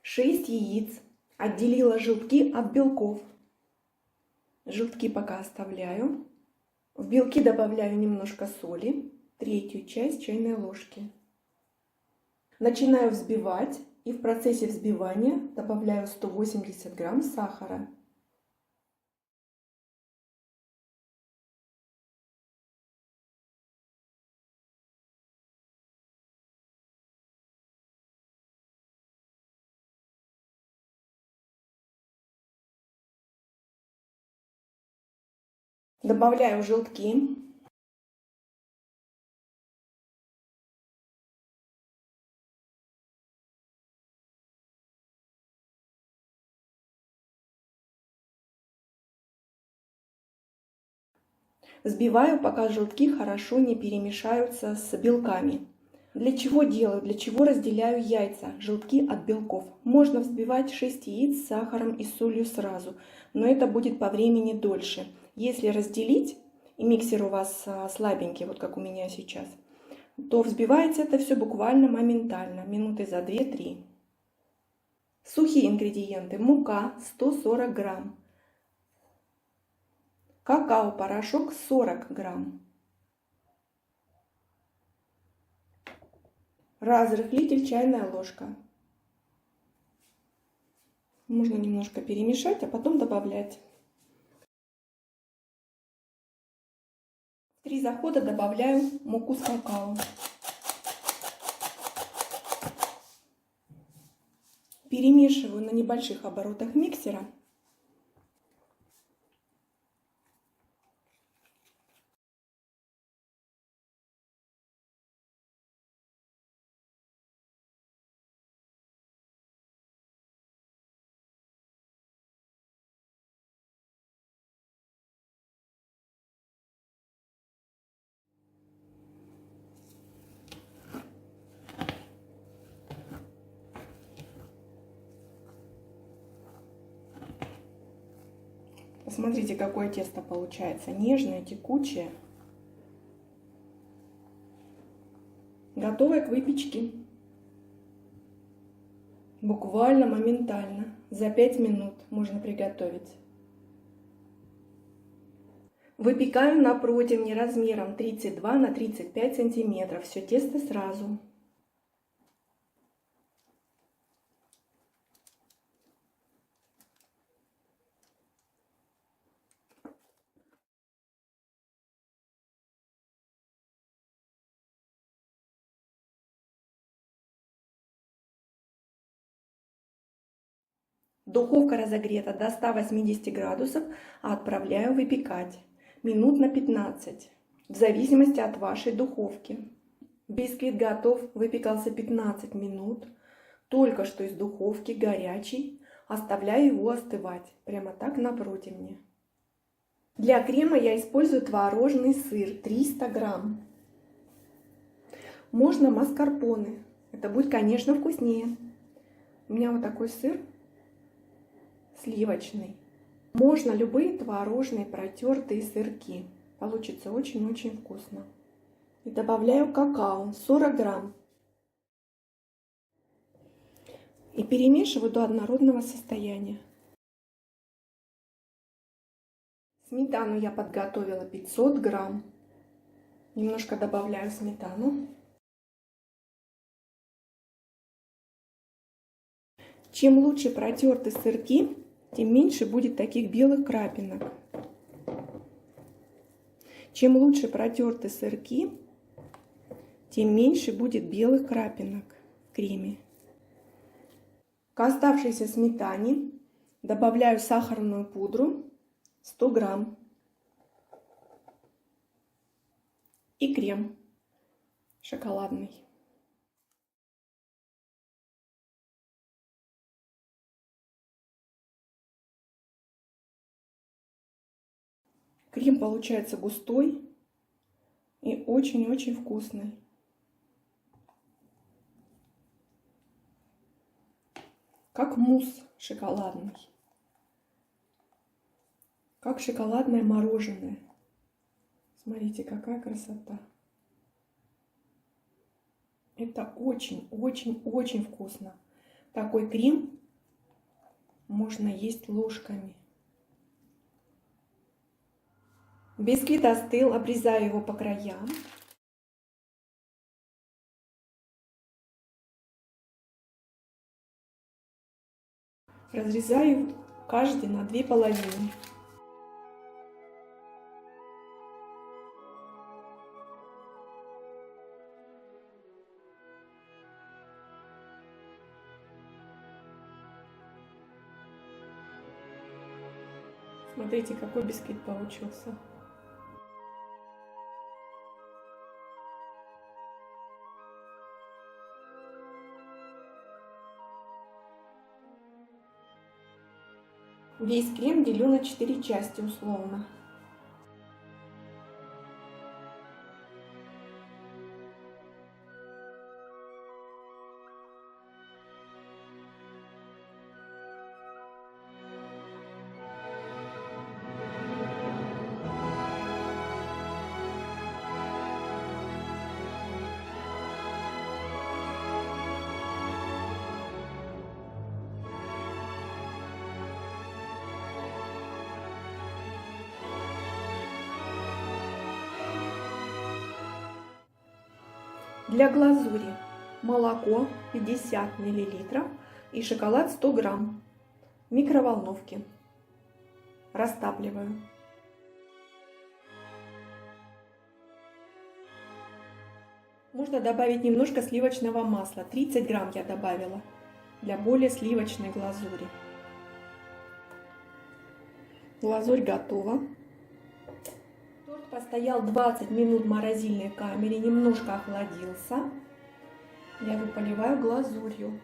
6 яиц. Отделила желтки от белков. Желтки пока оставляю. В белки добавляю немножко соли, третью часть чайной ложки. Начинаю взбивать и в процессе взбивания добавляю 180 грамм сахара. Добавляю желтки. Взбиваю, пока желтки хорошо не перемешаются с белками. Для чего делаю? Для чего разделяю яйца, желтки от белков? Можно взбивать 6 яиц с сахаром и солью сразу, но это будет по времени дольше. Если разделить, и миксер у вас слабенький, вот как у меня сейчас, то взбивается это все буквально моментально, минуты за 2-3. Сухие ингредиенты. Мука 140 грамм. Какао-порошок 40 грамм. Разрыхлитель чайная ложка. Можно немножко перемешать, а потом добавлять. В 3 захода добавляю муку с какао. Перемешиваю на небольших оборотах миксера. Посмотрите, какое тесто получается. Нежное, текучее. Готовое к выпечке. Буквально моментально. За 5 минут можно приготовить. Выпекаю на противне размером 32 на 35 сантиметров. Все тесто сразу. Духовка разогрета до 180 градусов, а отправляю выпекать минут на 15, в зависимости от вашей духовки. Бисквит готов, выпекался 15 минут, только что из духовки, горячий. Оставляю его остывать, прямо так на противне. Для крема я использую творожный сыр 300 грамм. Можно маскарпоне, это будет, конечно, вкуснее. У меня вот такой сыр. Сливочный. Можно любые творожные протертые сырки. Получится очень-очень вкусно. И добавляю какао 40 грамм. И перемешиваю до однородного состояния. Сметану я подготовила 500 грамм. Немножко добавляю сметану. Чем лучше протерты сырки, тем меньше будет таких белых крапинок. Чем лучше протерты сырки, тем меньше будет белых крапинок в креме. К оставшейся сметане добавляю сахарную пудру 100 грамм и крем шоколадный. Крем получается густой и очень-очень вкусный. Как мусс шоколадный. Как шоколадное мороженое. Смотрите, какая красота. Это очень-очень-очень вкусно. Такой крем можно есть ложками. Бисквит остыл, обрезаю его по краям. Разрезаю каждый на 2 половины. Смотрите, какой бисквит получился. Весь крем делю на 4 части условно. Для глазури молоко 50 мл и шоколад 100 грамм в микроволновке. Растапливаю. Можно добавить немножко сливочного масла. 30 грамм я добавила для более сливочной глазури. Глазурь готова. Торт постоял 20 минут в морозильной камере, немножко охладился. Я его поливаю глазурью.